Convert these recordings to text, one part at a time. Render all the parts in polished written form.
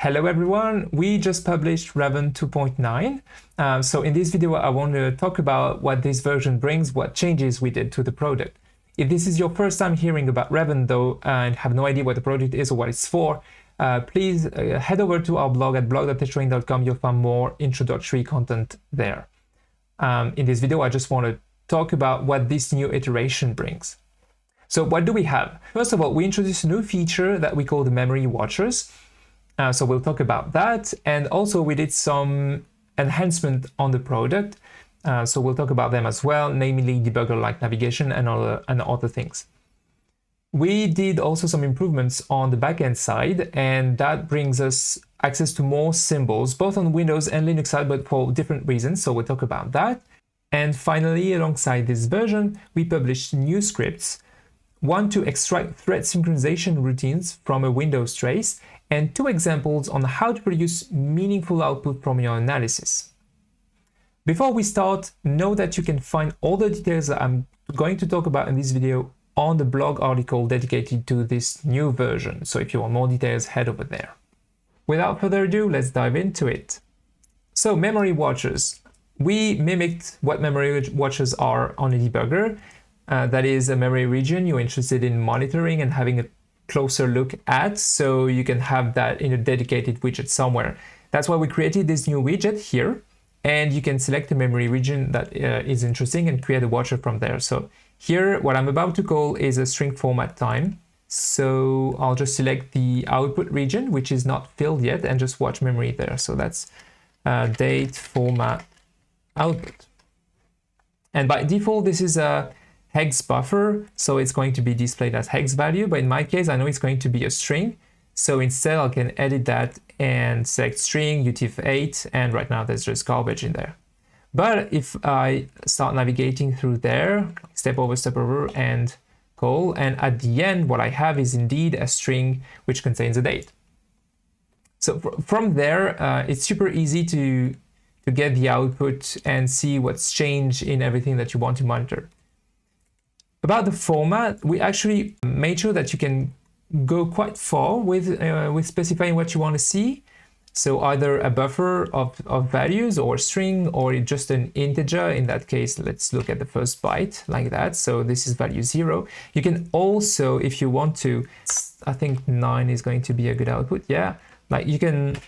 Hello everyone, we just published REVEN 2.9. So in this video I want to talk about what this version brings, what changes we did to the product. If this is your first time hearing about REVEN though and have no idea what the project is or what it's for, please head over to our blog at blog.techtraining.com. You'll find more introductory content there. In this video I just want to talk about what this new iteration brings. So what do we have? First of all, we introduced a new feature that we call the memory watchers. So we'll talk about that, and also we did some enhancement on the product. So we'll talk about them as well, namely debugger navigation and other things. We did also some improvements on the backend side, and that brings us access to more symbols, both on Windows and Linux side, but for different reasons. So we'll talk about that. And finally, alongside this version, we published new scripts. One to extract thread synchronization routines from a Windows trace, and two examples on how to produce meaningful output from your analysis. Before we start, know that you can find all the details that I'm going to talk about in this video on the blog article dedicated to this new version. So if you want more details, head over there. Without further ado, let's dive into it. So memory watchers. We mimicked what memory watchers are on a debugger. That is a memory region you're interested in monitoring and having a closer look at, so you can have that in a dedicated widget somewhere. That's why we created this new widget here, and you can select a memory region that is interesting and create a watcher from there. So here, what I'm about to call is a string format time. So I'll just select the output region, which is not filled yet, and just watch memory there. So that's date format output. And by default, this is a hex buffer, so it's going to be displayed as hex value, but in my case I know it's going to be a string, so instead I can edit that and select string UTF-8, and right now there's just garbage in there. But if I start navigating through there, step over and call, and at the end what I have is indeed a string which contains a date. So from there it's super easy to get the output and see what's changed in everything that you want to monitor. About the format, we actually made sure that you can go quite far with specifying what you want to see. So either a buffer of values or a string, or just an integer. In that case, let's look at the first byte like that. So this is value 0. You can also, if you want to, I think 9 is going to be a good output. Yeah, like you can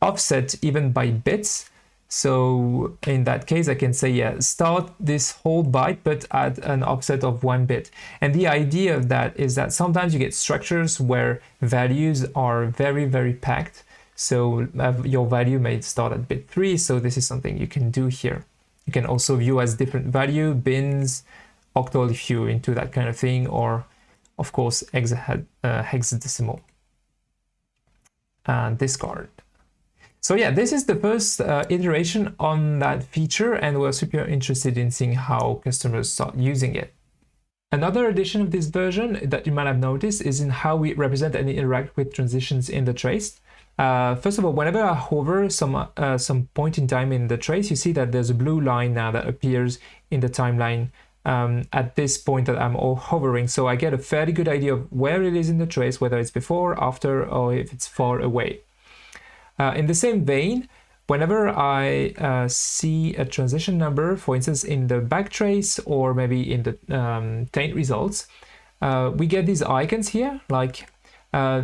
offset even by bits. So in that case, I can say, yeah, start this whole byte, but at an offset of 1 bit. And the idea of that is that sometimes you get structures where values are very, very packed. So your value may start at bit 3. So this is something you can do here. You can also view as different value, bins, octal if you're into that kind of thing, or of course, hexadecimal. And discard. So yeah, this is the first iteration on that feature, and we're super interested in seeing how customers start using it. Another addition of this version that you might have noticed is in how we represent and interact with transitions in the trace. First of all, whenever I hover some point in time in the trace, you see that there's a blue line now that appears in the timeline at this point that I'm hovering. So I get a fairly good idea of where it is in the trace, whether it's before, after, or if it's far away. In the same vein, whenever I see a transition number, for instance, in the backtrace or maybe in the taint results, we get these icons here, like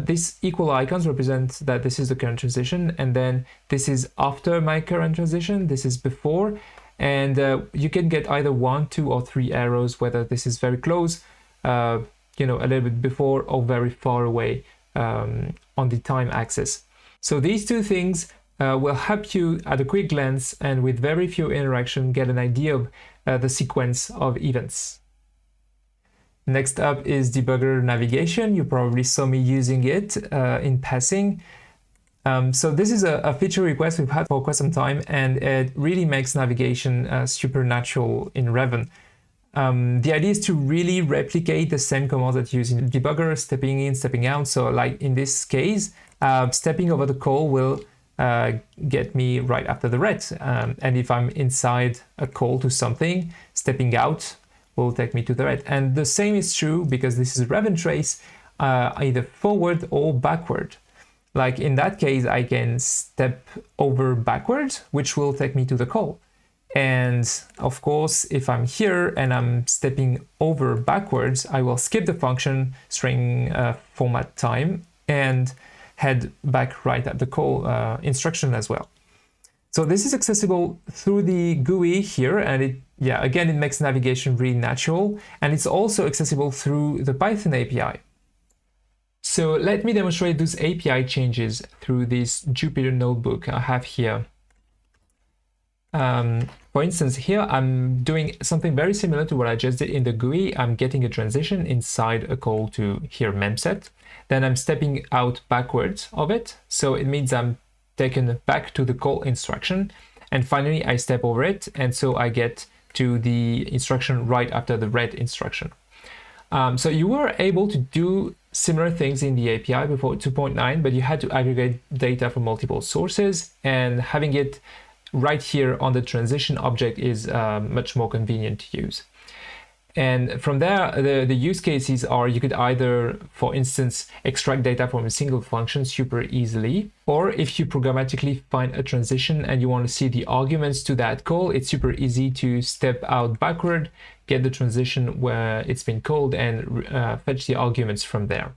these equal icons represent that this is the current transition, and then this is after my current transition, this is before, and you can get either 1, 2, or 3 arrows, whether this is very close, a little bit before, or very far away on the time axis. So these two things will help you at a quick glance and with very few interaction get an idea of the sequence of events. Next up is Debugger Navigation. You probably saw me using it in passing. So this is a feature request we've had for quite some time, and it really makes navigation super natural in REVEN. The idea is to really replicate the same commands that you use in debugger, stepping in, stepping out. So like in this case, stepping over the call will get me right after the red. And if I'm inside a call to something, stepping out will take me to the red. And the same is true because this is a REVEN trace, either forward or backward. Like in that case, I can step over backwards, which will take me to the call. And of course, if I'm here and I'm stepping over backwards, I will skip the function string format time and head back right at the call instruction as well. So this is accessible through the GUI here, and again, it makes navigation really natural, and it's also accessible through the Python API. So let me demonstrate those API changes through this Jupyter notebook I have here. For instance, here I'm doing something very similar to what I just did in the GUI. I'm getting a transition inside a call to here memset. Then I'm stepping out backwards of it. So it means I'm taken back to the call instruction. And finally, I step over it. And so I get to the instruction right after the red instruction. So you were able to do similar things in the API before 2.9, but you had to aggregate data from multiple sources, and having it right here on the transition object is much more convenient to use. And from there, the use cases are you could either, for instance, extract data from a single function super easily, or if you programmatically find a transition and you want to see the arguments to that call, it's super easy to step out backward, get the transition where it's been called, and fetch the arguments from there.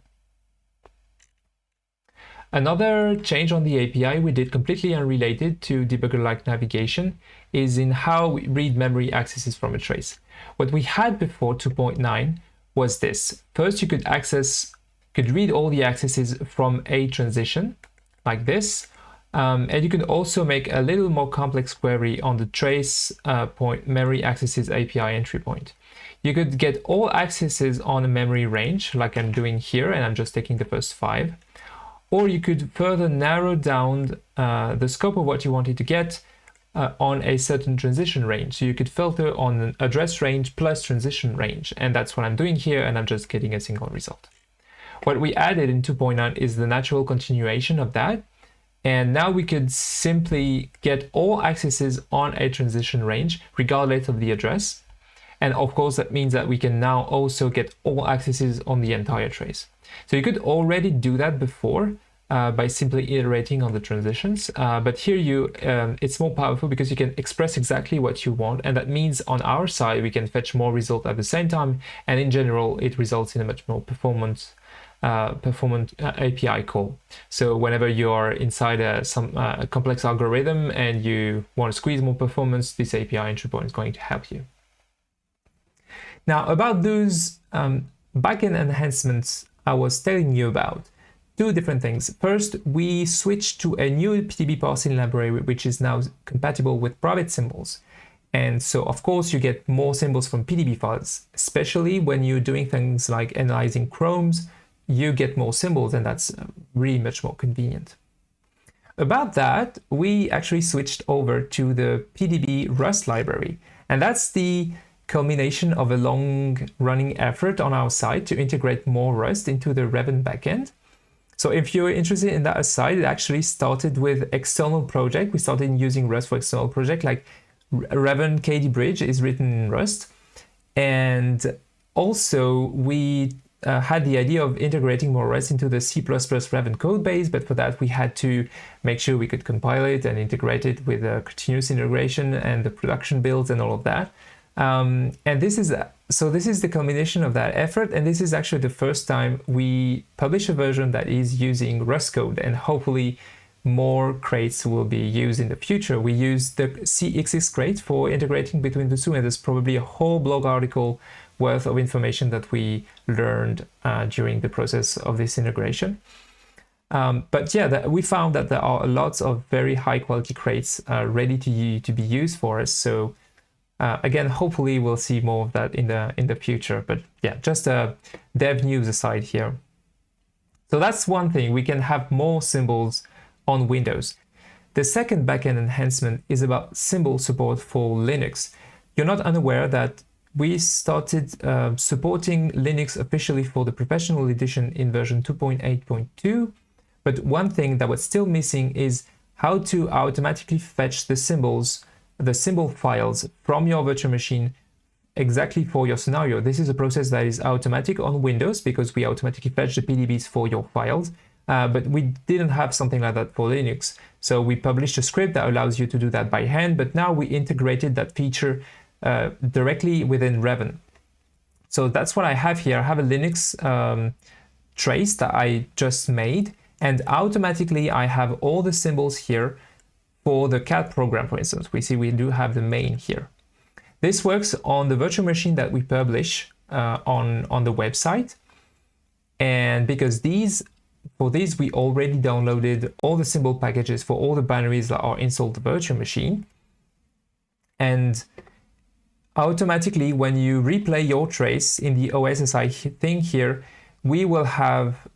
Another change on the API we did completely unrelated to debugger-like navigation is in how we read memory accesses from a trace. What we had before 2.9 was this. First, you could read all the accesses from a transition like this. And you could also make a little more complex query on the trace point memory accesses API entry point. You could get all accesses on a memory range like I'm doing here, and I'm just taking the first 5. Or you could further narrow down the scope of what you wanted to get on a certain transition range. So you could filter on an address range plus transition range. And that's what I'm doing here, and I'm just getting a single result. What we added in 2.9 is the natural continuation of that. And now we could simply get all accesses on a transition range, regardless of the address. And of course, that means that we can now also get all accesses on the entire trace. So you could already do that before by simply iterating on the transitions. But here it's more powerful because you can express exactly what you want. And that means on our side, we can fetch more results at the same time. And in general, it results in a much more performant API call. So whenever you're inside some complex algorithm and you want to squeeze more performance, this API entry point is going to help you. Now, about those backend enhancements I was telling you about, two different things. First, we switched to a new Pdb parsing library, which is now compatible with private symbols. And so, of course, you get more symbols from Pdb files, especially when you're doing things like analyzing chromes, you get more symbols, and that's really much more convenient. About that, we actually switched over to the Pdb Rust library, and that's the culmination of a long-running effort on our side to integrate more Rust into the REVEN backend. So if you're interested in that aside, it actually started with external project. We started using Rust for external project, like REVEN KD Bridge is written in Rust. And also we had the idea of integrating more Rust into the C++ REVEN code base, but for that we had to make sure we could compile it and integrate it with a continuous integration and the production builds and all of that. And this is the culmination of that effort, and this is actually the first time we publish a version that is using Rust code, and hopefully more crates will be used in the future. We use the CXX crate for integrating between the two, and there's probably a whole blog article worth of information that we learned during the process of this integration. But yeah, we found that there are lots of very high quality crates ready to be used for us. So again, hopefully we'll see more of that in the future. But yeah, just a dev news aside here. So that's one thing, we can have more symbols on Windows. The second backend enhancement is about symbol support for Linux. You're not unaware that we started supporting Linux officially for the professional edition in version 2.8.2. But one thing that was still missing is how to automatically fetch the symbols, the symbol files from your virtual machine exactly for your scenario. This is a process that is automatic on Windows because we automatically fetch the PDBs for your files. but we didn't have something like that for Linux. So we published a script that allows you to do that by hand, but now we integrated that feature directly within REVEN. So that's what I have here. I have a Linux trace that I just made, and automatically I have all the symbols here for the cat program, for instance. We see we do have the main here. This works on the virtual machine that we publish on the website. And because for these, we already downloaded all the symbol packages for all the binaries that are installed on the virtual machine. And automatically, when you replay your trace in the OSSI thing here, we will have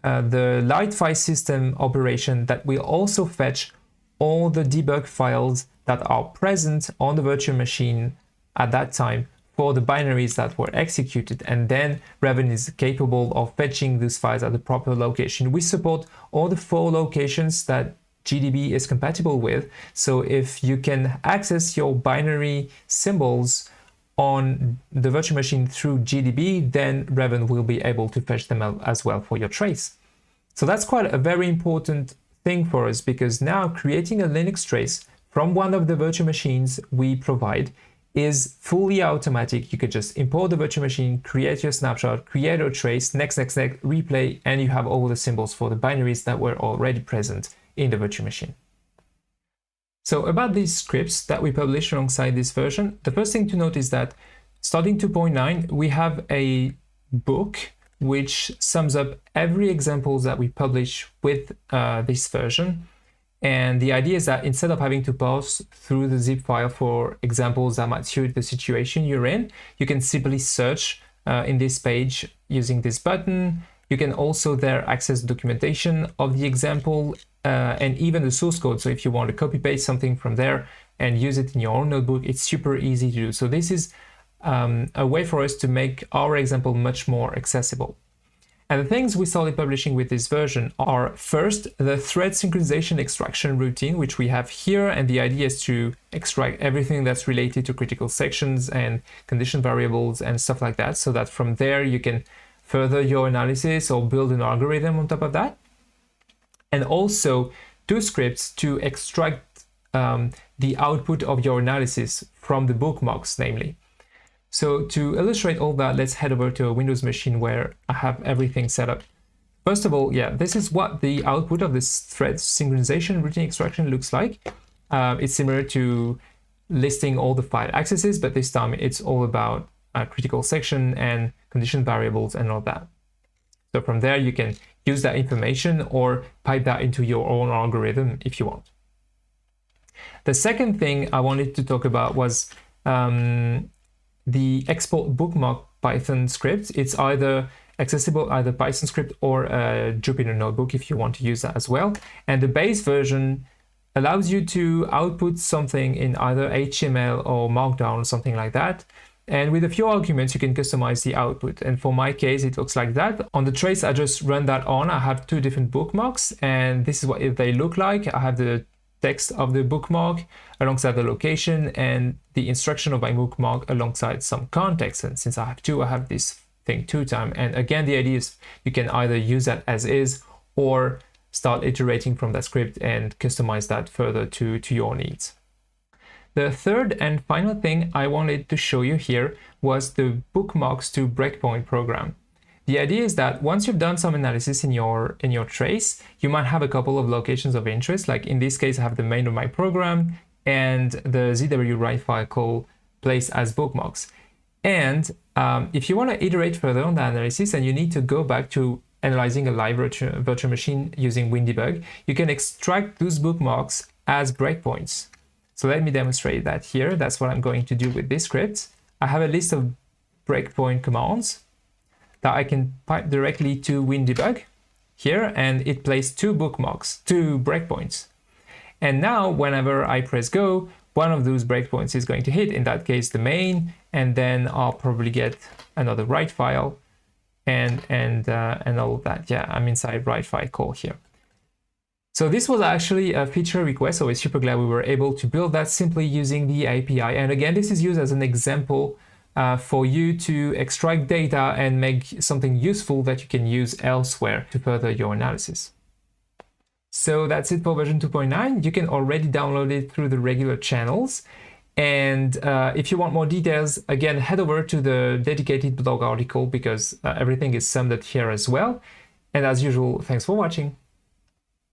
the lightfile system operation that will also fetch all the debug files that are present on the virtual machine at that time for the binaries that were executed, and then REVEN is capable of fetching those files at the proper location. We support all the 4 locations that GDB is compatible with, so if you can access your binary symbols on the virtual machine through GDB, then REVEN will be able to fetch them as well for your trace. So that's quite a very important thing for us, because now creating a Linux trace from one of the virtual machines we provide is fully automatic. You could just import the virtual machine, create your snapshot, create a trace, next, replay, and you have all the symbols for the binaries that were already present in the virtual machine. So about these scripts that we publish alongside this version, the first thing to note is that starting 2.9, we have a book which sums up every examples that we publish with this version. And the idea is that instead of having to parse through the zip file for examples that might suit the situation you're in, you can simply search in this page using this button. You can also there access documentation of the example and even the source code. So if you want to copy paste something from there and use it in your own notebook, it's super easy to do. So this is a way for us to make our example much more accessible. And the things we started publishing with this version are, first, the thread synchronization extraction routine, which we have here. And the idea is to extract everything that's related to critical sections and condition variables and stuff like that, so that from there you can further your analysis or build an algorithm on top of that. And also 2 scripts to extract the output of your analysis from the bookmarks, namely. So to illustrate all that, let's head over to a Windows machine where I have everything set up. First of all, this is what the output of this thread synchronization routine extraction looks like. It's similar to listing all the file accesses, but this time it's all about critical section and condition variables and all that. So from there, you can use that information or pipe that into your own algorithm if you want. The second thing I wanted to talk about was the export bookmark Python script. It's either accessible either Python script or a Jupyter notebook if you want to use that as well. And the base version allows you to output something in either HTML or Markdown or something like that. And with a few arguments, you can customize the output. And for my case, it looks like that. On the trace, I just run that on. I have 2 different bookmarks, and this is what they look like. I have the text of the bookmark alongside the location and the instruction of my bookmark alongside some context. And since I have 2, I have this thing 2 times. And again, the idea is you can either use that as is or start iterating from that script and customize that further to your needs. The third and final thing I wanted to show you here was the Bookmarks to Breakpoint program. The idea is that once you've done some analysis in your trace, you might have a couple of locations of interest. Like in this case, I have the main of my program and the ZW write file call placed as bookmarks. And if you want to iterate further on the analysis and you need to go back to analyzing a live virtual machine using WinDbg, you can extract those bookmarks as breakpoints. So let me demonstrate that here. That's what I'm going to do with this script. I have a list of breakpoint commands that I can pipe directly to WinDbg here, and it plays 2 bookmarks, 2 breakpoints. And now whenever I press go, one of those breakpoints is going to hit, in that case the main, and then I'll probably get another write file and all of that. Yeah, I'm inside write file call here. So this was actually a feature request, so we're super glad we were able to build that simply using the API. And again, this is used as an example for you to extract data and make something useful that you can use elsewhere to further your analysis. So that's it for version 2.9. You can already download it through the regular channels. And if you want more details, again, head over to the dedicated blog article because everything is summed up here as well. And as usual, thanks for watching.